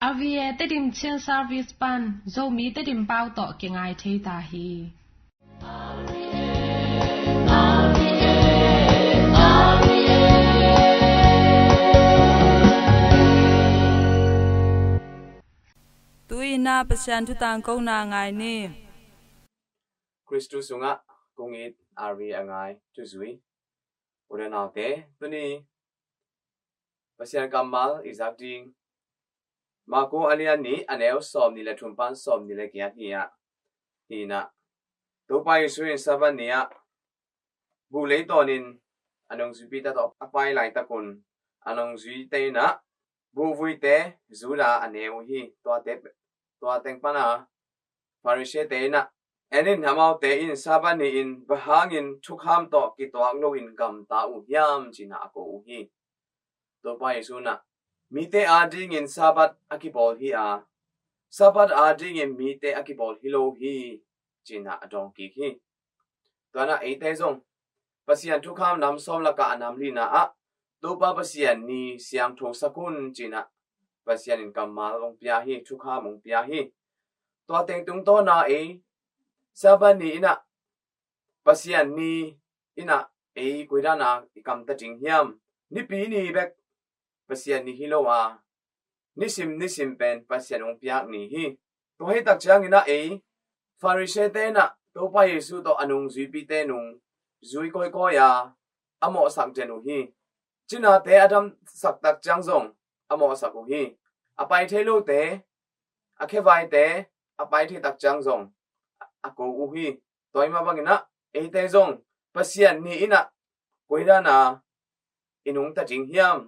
Avie te dim chen service pan zo mi te dim pau to ke ngai thei ta hi Tuina pasyan tutang kong na ngay ni Christu sunga kungit ari angai tuzui ura naute tuni pasyan kamal izakding mako alian ni aneo som ni le tumpan som ni le kiat niya hina topa isuin saban niya bulay tonin anong zubita to apay lai takun anong zuite na buvuite zula aneo hi toa tengpana farishe te na enin hamau te in saban ni in bahangin tukham to kituak lo in gam ta u yam china ako u hi topa isuna mite ading in sabat akibol hi a sabat ading in mite akibol hilo hi china adong ki hi tuana ite zong pasian tukham nam som laka anam lina a topa pasian ni siang tho sakun china pasian in kamal ong pia hi tukham ong pia hi toa teng tung to na e saban ni ina pasian ni ina e kuidana ikam ta jing hiam ni pi ni bek pasian ni hilowa nisim pen pasian ong piak ni hi to he tak chang ina e farise te na to pa yesu to anong zui pi te nung zui koi ko ya amo sak jenu hi china te adam sak tak chang zong amo sak u hi apai the lo te akhe vai te apai the tak chang zong ako u hi toy ma bangina e te zong pasian ni ina koidana inung ta jing hiam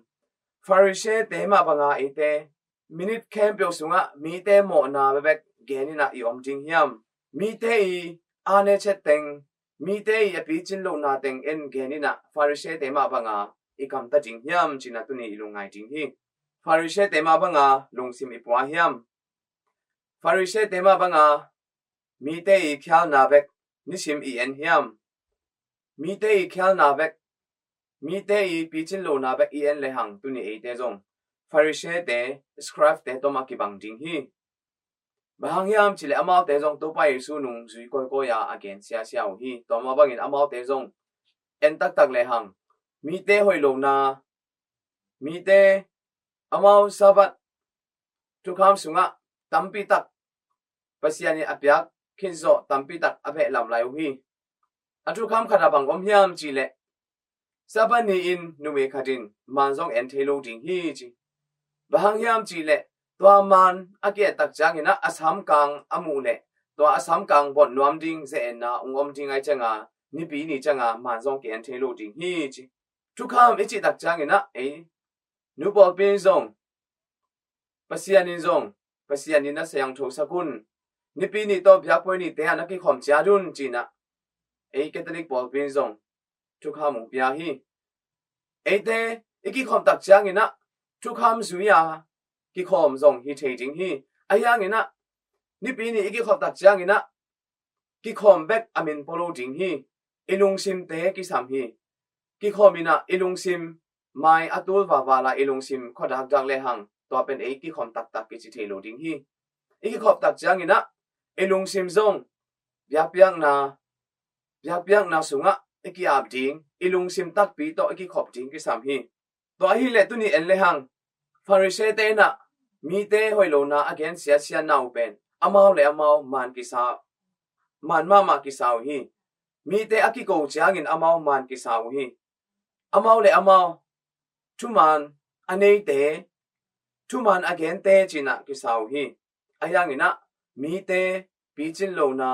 farise te ma banga ite minute camp yo sunga mi te mo na bebek genina I om jing hiam mi te I ane cheteng mi te I api chin lo na teng en genina farise te ma banga ikam ta jing hiam china tuni ilungai jing hi farise te ma banga lungsim ipwa hiam farise te ma banga mi te I khyal na bek nisim I en hiam mi te I khyal na bek mi te I pichin lo na bek en le hang tuni e te zong farise te scribe te to makibang jing hi bahang yam chile amal te zong to pa yesu nung zui ko ya again sia u hi to ma bangin amal te zong en tak le hang mi te hoi lo na mi te amal sabat tukham sunga tampi tak pasiani apyak khinzo tampi tak aphe lam lai u hi atu kham khata bang om hiam chile saban ni in nume khatin manzong en thelo ding hi chi bahang yam chile twa man ake tak changina asam kang amule to asam kang bon nuam ding ze na ongom ding ai changa ni bi ni changa manzong ke en thelo ding hi chi tukham ichi tak changina e nu bol pin zong pasianin zong pasianin na sayang tho sakun ni pi ni to byak poi ni te ana ki khom cha dun china e catholic bol pin zong tukham ong pia hi e te iki khom tak changina tukham zuya ki khom zong hi thei jing hi ayangina ni pi ni iki khom tak changina ki khom bek amin polo jing hi ilung sim te ki sam hi ki khomina ilung sim mai atul wa wala ilung sim khodak dang le hang to pen e ki khom tak ki chi thelo ding hi iki khom tak changina ilung sim zong byak na sunga iki ap ding ilung sim tak pi to iki khop ding ki sam hi to hi le tu ni en le hang farise te na mi te hoi lo na again sia na u pen amao le amao man ki sa man ma ki sa u hi mi te aki ko changin amao man ki sa u hi amao le amao tu man anei te tu man again te china ki sa u hi ayangina mi te pi chin lo na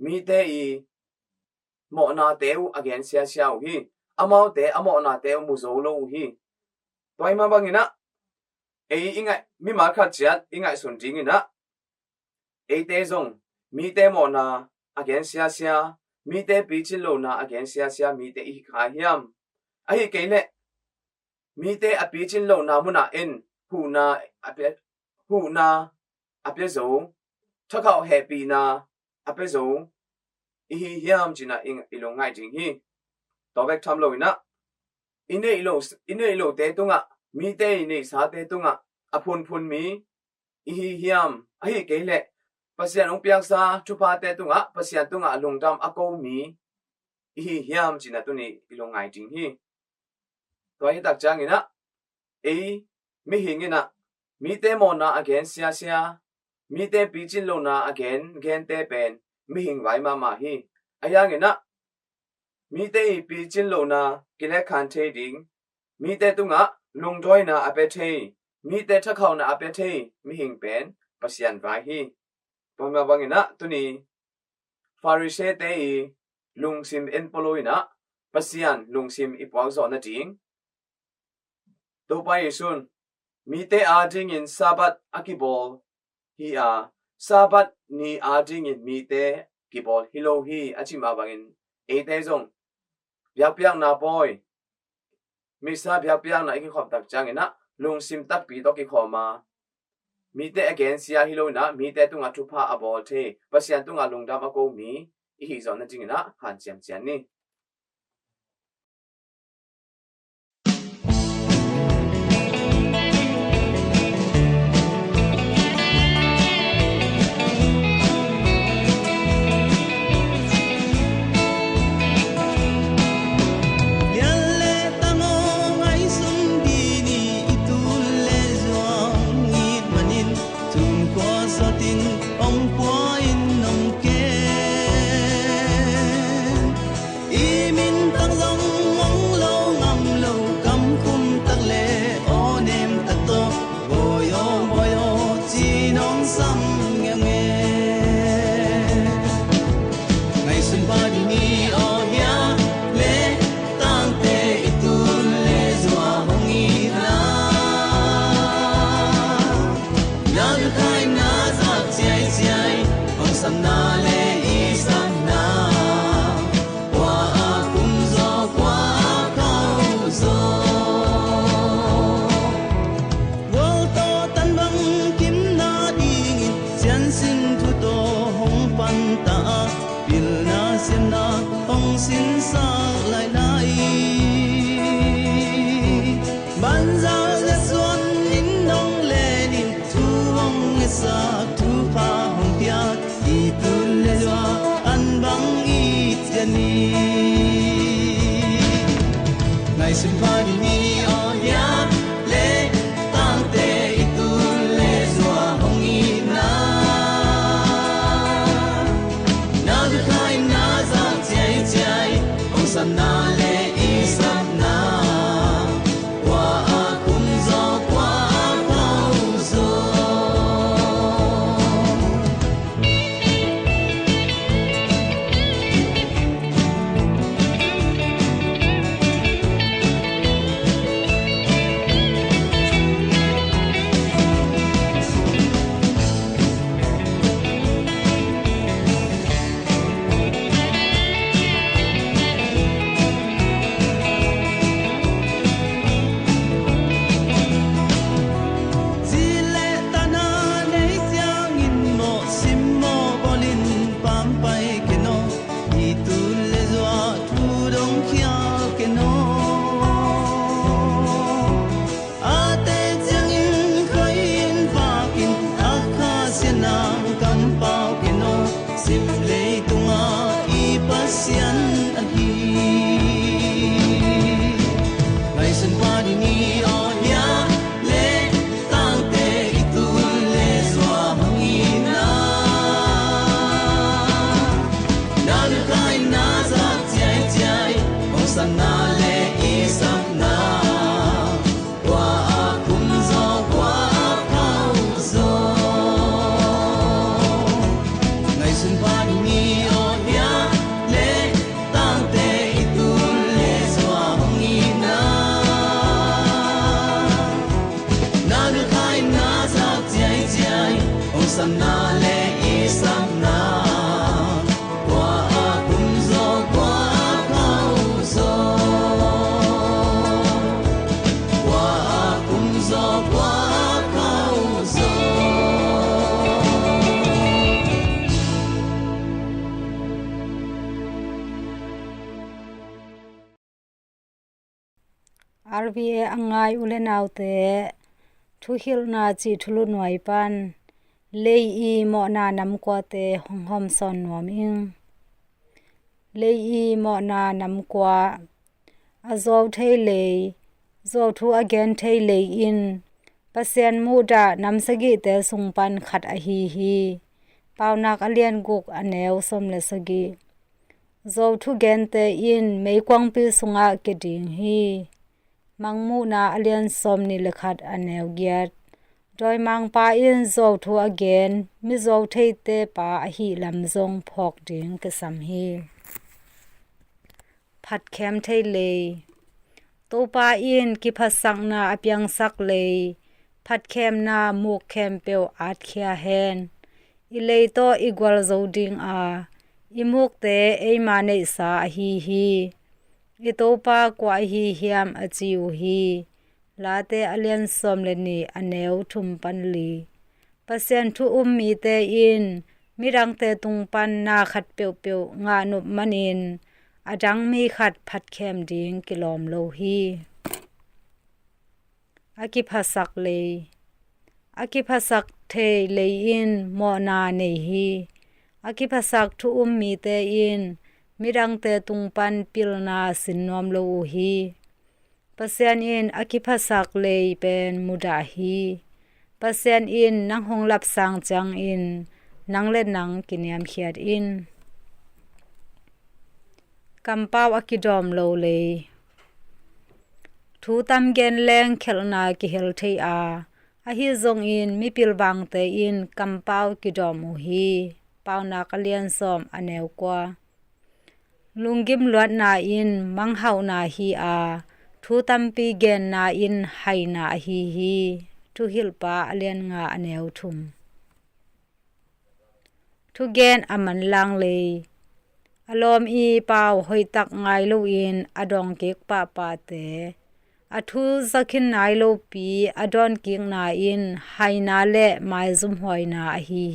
mi te I mo na te u again sia u hi amao te amo na te mu zo lo u hi toy ma bangina e ingai mi ma kha chiat ingai sun ding ina e te zong mi te mo na again sia mi te pi chin lo na again sia mi te I kha hiam ai ke le mi te a pi chin lo na mu na en hu na apye zo thakao happy na apye zo I hiam china ilong ngai jing hi to bek tham lo ina ine ilo te tunga mi te ine sa te tunga apun mi ihi hiam ahi keile pasian ong piak sa chupa te tunga pasian tunga lungdam ako mi ihi hiam china tuni ilongai ting hi toy tak changina mi hingina mi te mona again sia mi te pichin lo na again te pen mi hing vai mama hi ayangina mi te pichin lo na kile khan the ding mi te tunga lungdoi na apethe mi te thakhaw na apethe mi hing pen pasian vai hi pama bangina tuni Pharisee te lungsim enpoloina pasian lungsim ipwang zo na ding to pa yesun mi te ading in sabat akibol hi sabat ni ading in mi te kibol hilo hi achima bangin te zong biak na boy mi sa biak na iki khop tak changina lungsim tak pi to ki khoma mi te again sia hilo na mi te tunga thupa abol the pasian tunga lungdam ako mi hi zo na jingina han chiam chian ni RVA angai ule naute thu hil na chi thulu noi pan lei i mo na nam kwa te hong hom son nom ing lei i mo na nam kwa azol thei lei zo thu again thei lei in pasien mu da nam sagi te sung pan khat a hi paunak alian guk aneu som le sagi zo thu gen te in mei kwang pi sunga ke ding hi mangmu na alian som ni le khat aneu giat doi mang pa in zo thu again mi zo thei te pa a hi lam zong phok ding ke sam hi phat khem thei le to pa in ki phasang na apyang sak le phat khem na muk khem peu at khia hen ilei to igwal zo ding a imuk te eima nei sa hi i to pa kwa hi hiam a chiu hi late alian som le ni aneu thum pan li pasien thu mi te in mirang te tung pan na khat peu nga nup manin adang mi khat phat khem ding kilom lo hi aki phasak le aki phasak the le in mo na nei hi aki phasak thu mi te in mirang te tung pan pil na sin nom lo hi pasien in aki phasak le pen muda hi pasien in nang hong lap sang chang in nang le nang kiniam khiat in kampaw akidom lo le thu tam gen leng khelna ki hel thei a hi zong in mi pil bang te in kampaw kidom hi pauna kalian som aneu kwa lungim luat na in manghau na hi thu tam pi gen na in haina hi thu hilpa alian nga aneu thum thu gen aman lang le alom i pau hoi tak ngai lo in adong kek pa te athu zakhin nai lo pi adon king na in haina le mai zum hoi na hi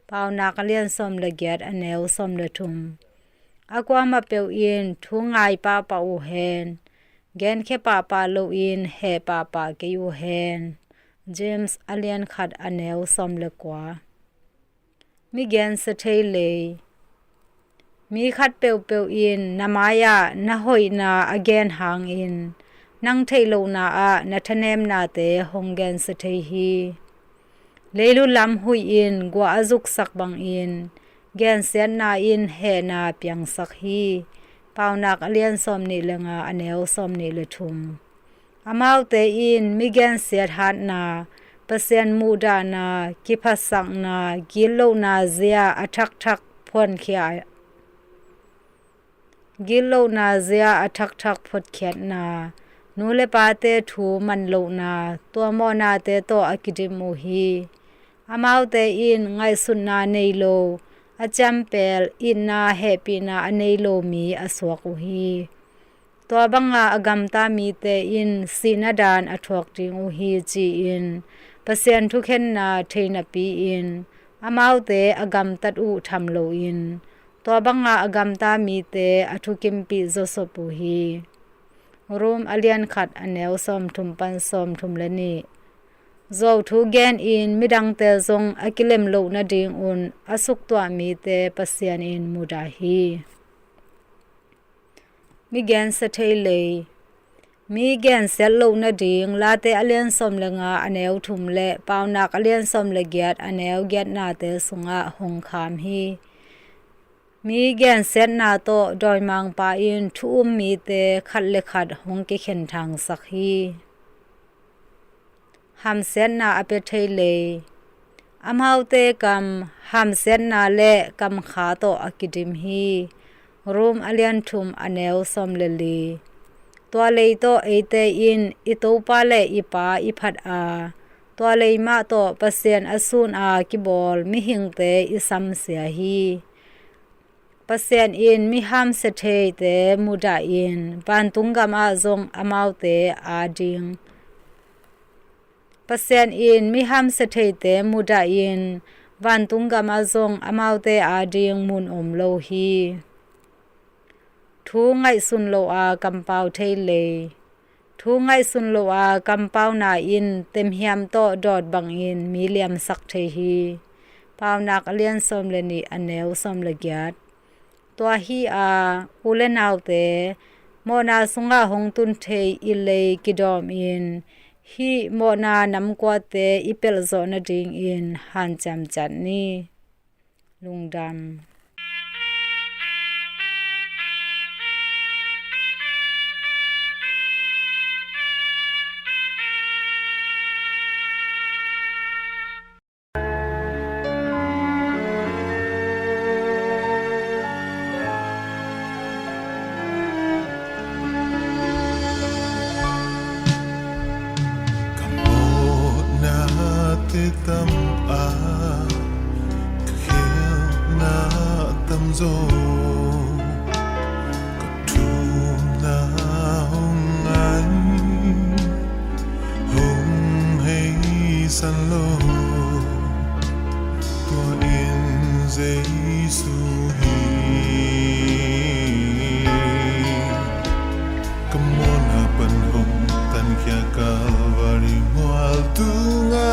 pau na kalian som le get aneu som le thum akwa ma peu in thu ngai pa u hen gen khe pa lo in he pa ke u hen James alian khat aneu som le kwa mi gen se thei le mi khat peu in namaya na hoi na again hang in nang thei lo na na thanem na te honggen se thei hi leilu lam hui in gwa azuk sak bang in gen sen na in he na pyang sak hi paunak alian som ni lenga aneu som ni le thum amau te in mi gen set hat na pasien mu da na ki phasang na gilo na zia athak phon khia gilo na zia athak phot khet na nule pa te thu man lo na to mo na te to akidim mu hi amau te in ngai sun na nei lo acham pel in na happy na anei lo mi aswak u hi to banga agam ta mi te in sinadan athok ting u hi chi in pasien thu khen na theina pi in amau te agam tat u tham lo in to banga agam ta mi te athu kim pi zo so pu hi rum alian khat aneu som thum pan som thum le ni zo thu gen in midang te zong akilem lo na ding un asuk to mi te pasian in muda hi mi gen sa thei le mi gen sel lo na ding la te alian som le nga aneu thum le paunak alian som le giat aneu giat na te sunga hong kham hi mi gen set na to doi mang pa in thu mi te khat le khat hong ke khen thang sak hi ham set na ape thei le amau te kam ham set na le kam kha to akidim hi rum alian thum aneu som le li to le to ate in ito pa le ipa iphat to le ma to pasien asun ki bol mi hing te isam sia hi pasien in mi ham se thei te muda in ban tunga ma zong amau te ding pasien in mi ham se thei te muda in ban tunga ma zong amau te ding mun om lo hi thu ngai sun lo kampau thei le thu ngai sun lo a kampau na in tem hiam to dot bang in miliam sak the hi paunak alian som le ni aneu som le gyat to hi a ulen autte mona sunga hong tun thei ile kidom in hi mona nam kwa te ipel zo na ding in han cham chan ni lungdam tâm a khel na tâm zo thum na hong an hong hay san lo tua in Giêsu hi kamona pan hong tan kya Calvary moal tunga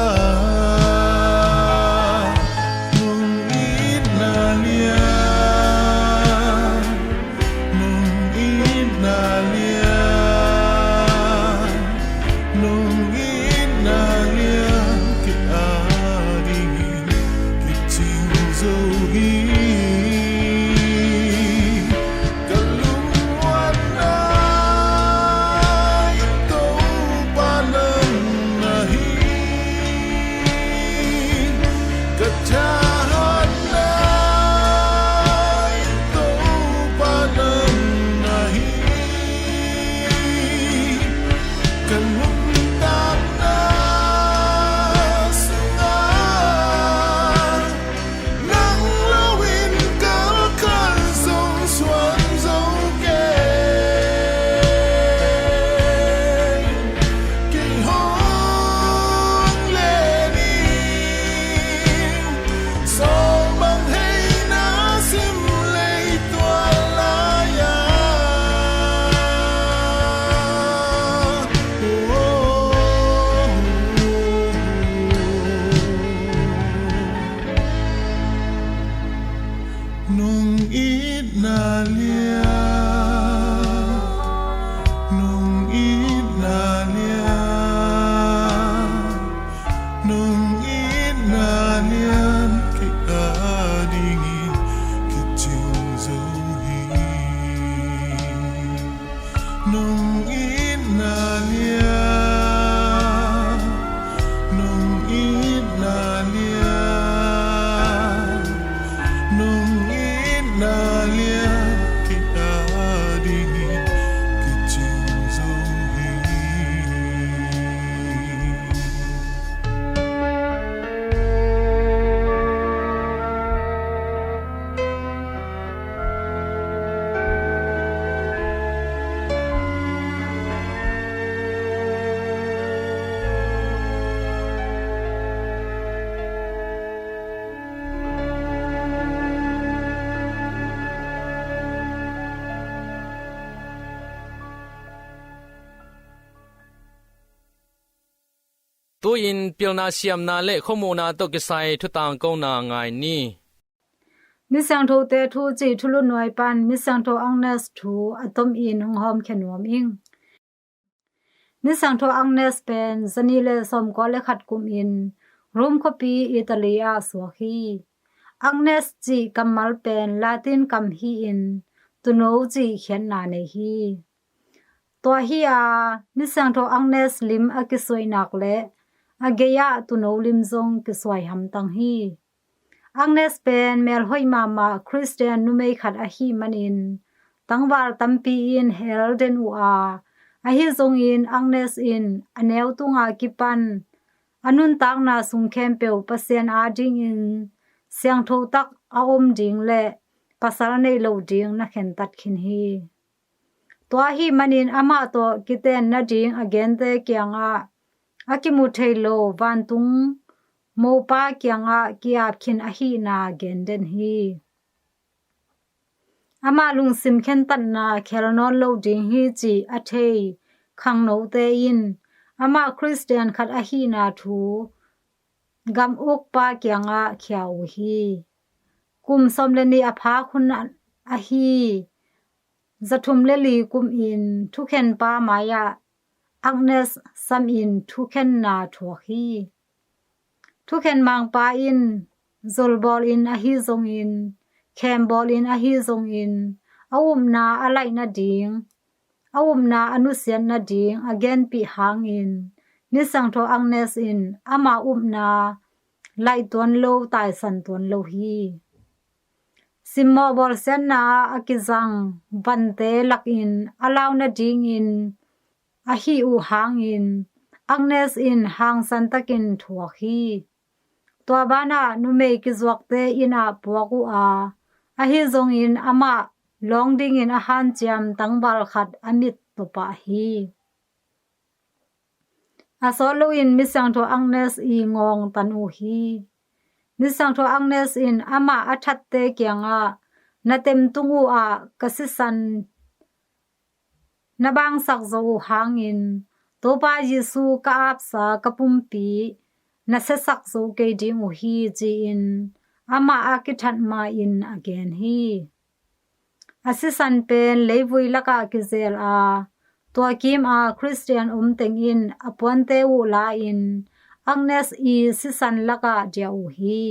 ตัวอินเปียนาเซียมนาเล่ข้อมูลนาตกิไซทุต่างก็นางายนี่มิสังโทเตทูจีทุลุนวยปันมิสังโทอังเนสทูอะตอมอินหอมแขนวมอิงมิสังโทอังเนสเป็นซนีเลสมก็เลขัดกุมอินรูมคอปีอิตาลีอาสวฮีอังเนสจีกัมมัลเป็นลาตินกัมฮีอินตุโนจีเขียนนาเนฮีตัวฮีอามิสังโทอังเนสลิมอากิสวยนักเลอาเกียตุโนลิมซงกิสวยหำตังฮีอังเนสเป็นเมลหอยมามาคริสเตียนนุเมขัดอาฮีมันอินตั้งวาลตัมปีอินเฮลเดนอูอาอาฮีซงอินอังเนสอินอเนวตุงอากิปันอนุนตักนาสุงเข้มเปียวเปเซียนอาดิงอินเสียงโทตักอาอมดิงและภาษาในโลดิงนักเห็นตัดขินฮีตัวฮีมันอินอามาตัวกิเตนนาดิงอเกนเตเกียงอากิมุเทโลวันตุงโมปาเกียงกิอาบขินอาฮีนาเกนเดนฮีอามาลุงซิมเข็นตันนาเคลนอนโลดิงฮีจีอาเท ขังโนเตอินอามาคริสเตียนขัดอหีนาทูกำอุกปาเกียงะเขียวฮีกุมสมเลนีอภาคุณอหีจะทุมเลลีกุมอินทุเข็นปามายะอักเนสซัมอินทุเข็นนาทัวฮีทุเข็นมังปาอินzol bol in a hi zong in kem bol in a hi zong in awum na alai na ding awum na anusian na ding again pi hang in ni sang tho angnes in ama na lai ton lo tai san ton lo hi simmo bol sen na akizang bante lak in alaw na ding in a hi u hang in angnes in hang san takin thuwa hiตัวบ้านะนุเมกิจวักเตอินาปวกูอาฮิซงอินอามาลองดิ้งอินอาหารจามตั้งบาลขัดอมิตตุปะฮีอาสอลูอินมิสังโทอังเนสอีงองตันอูฮีมิสังโทอังเนสอินอามาอัชัดเตเกียงนาเต็มตุงูกสิสันนาบางสักโซหางอินตัวปายิสูกาอับสากะปุมปีna se sak zo ke ding u hi ji in ama akithat ma in again hi asisan pen leivui laka kizel to kim christian teng in apon te u la in agnes i sisan laka dia u hi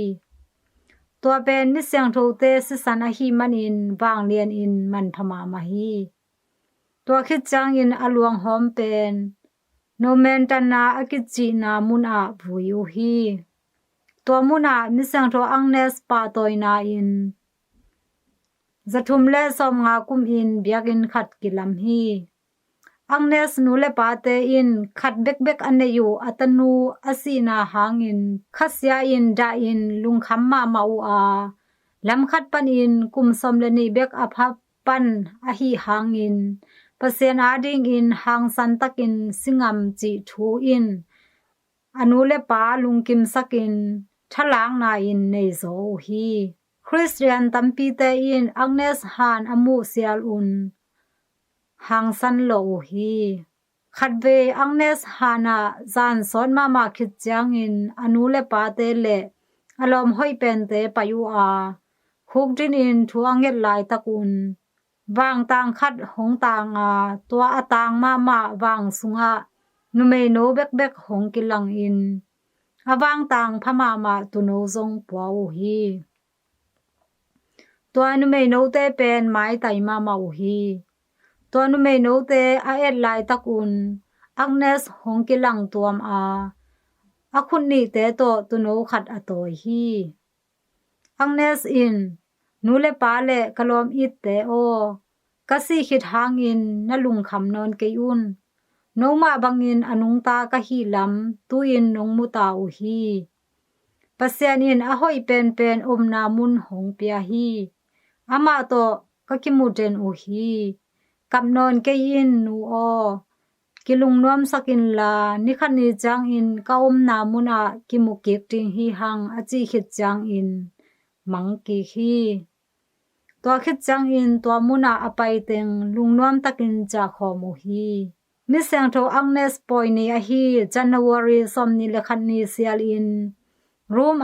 to pen mi syang tho te sisan a hi man in bang lian in man phama ma hi to khit chang in aluang hom pen no mentana akichi na muna bhuyu hi to muna misang tho angnes pa toina in zathum le som nga kum in biakin khat kilam hi angnes nu le pa te in khat bek bek aneyu atanu asina hangin khasya in da in lungkham ma mau lam khat pan in kum som le ni bek apha pan a hi hangin pasien ading in hang san takin singam chi thu in anule pa lungkim sakin thalang na in nei zo hi christian tampi te in agnes han amu sial hang san lo hi khatve agnes hana zan son mama khit chang in anule pa te le alom hoi pen te payu khuk din in thuanget lai takun wang tang khat hong tang tua atang mama wang sunga nume no bek bek hong kilang in awang tang phama ma tu no zong pau hi tua nume no te pen mai tai mama u hi tua nume no te a et lai takun agnes hong kilang tuam akhun ni te to tu no khat atoi hi agnes in nule pale kalom it te kasi hit hangin nalung kham non keun noma bangin anung ta ka hi lam tuin nong muta u hi pasian in ahoi pen pen na mun hong pia hi ama to kakimuden u hi kam non kein nu kilung nom sakin la nikhani chang in ka na muna kimukik ting hi hang achi hit chang in mangki hi to khit chang in to muna apai teng lungnom takin cha khomu hi mi sang tho agnes poini a hi january somni lekhan ni sial in room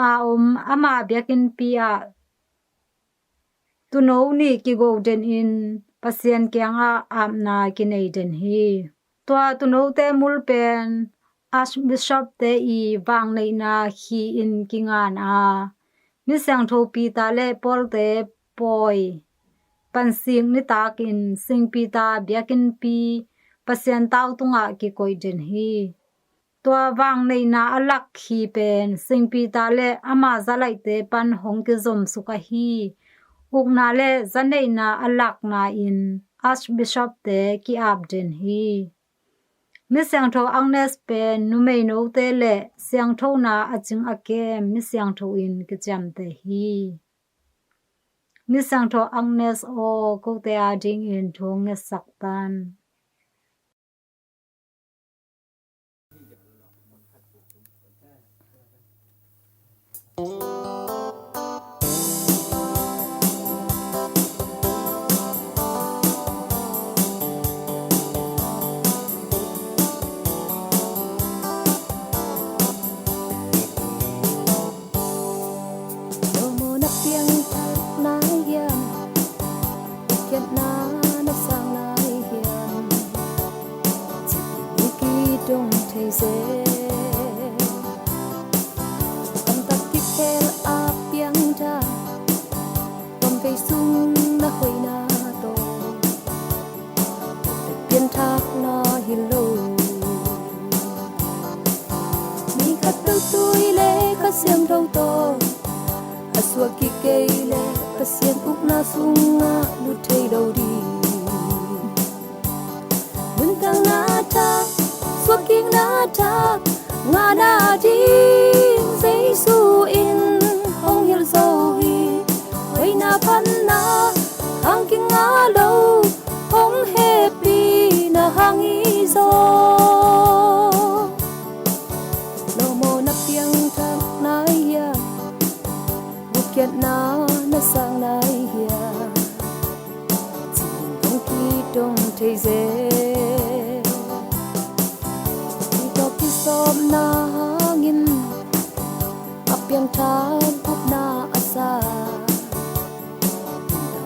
ama biakin pia tu no ni ki go den in pasien kyanga amna kinai den hi to tu no te mul pen archbishop te I wang nei na hi in kingan mi sang tho pi ta le pol te poi pan sing ni takin sing pi ta biakin pi pasien taw tunga ki koi den hi to wang nei na alak hi pen sing pi ta le ama zalai te pan hong ki zom suka hi ukna le zanei na alak na in archbishop te ki ab den hi mi siang tho agnes pen numei no te le siang tho na aching ake mi siang tho in ki cham te hi mi siang tho agnes ko te ading in thong saktan cây sung na khơi na to biên thác na hiền lâu mi khát tơ tôi lệ khát xiêm đâu to asua ki cây lệ khát xiêm úc na sung na nút thấy đâu đi bên tang na ta xua kinh na ta nga na đi giấy su in hong hiền dâu hi quay na pan na hang kinh ngã lâu hong happy na hang y zo lo mo na piang thang na ya bukiat na sang na ya chỉ không khi đông thấy dễ đi to khi xóm na hangin apiang thang up na asa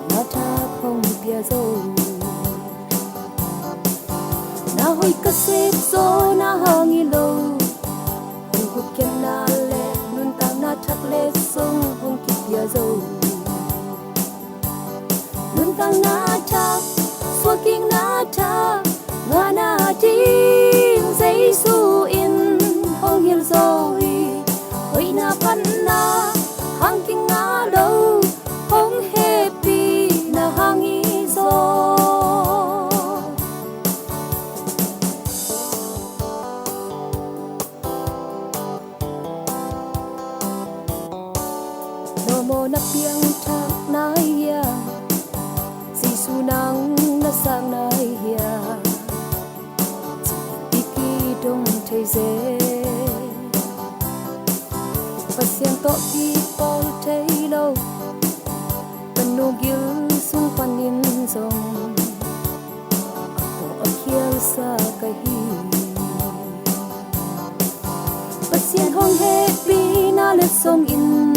na tha không bia dâu na hoi ka sep zo na hangi lo hong ku ken na le nun ta na thak le song hong ki bia dâu nun ta na thak so king na thak nga na ting zai su in hong hil zo hi hoi na pan na hang king nga lo hong happy na hang i zo no mo na piang thak na ya si su nang na sang na ya chỉ ki dong thấy dễ pasiang to ki pol thấy lâu bên nô gil xung quanh in dòng to kia xa cái hi pasiang hong happy na let song in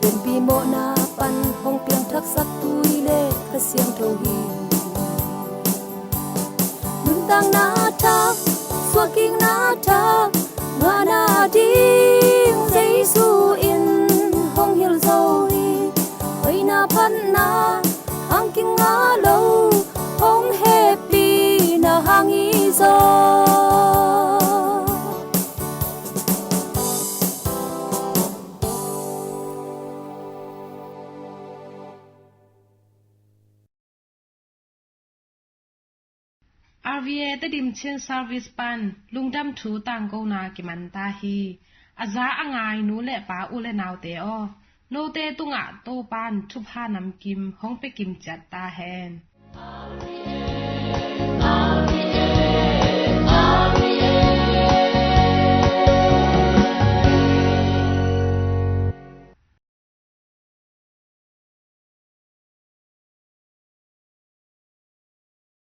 den pi mo na pan hong piang thak sak tui le pasiang thâu hi nun tang na thak xua kinh na thak nga na ding giấy su in hong hiel dâu hi hoi na pan na hang kinh ngã lâu hong happy na hang i zo RVA te dim chen service pan lungdam thu tang ko na ki man ta hi aza angai nu le pa u le naw te o no te tunga to pan thu pha nam kim hong pe kim chat ta hen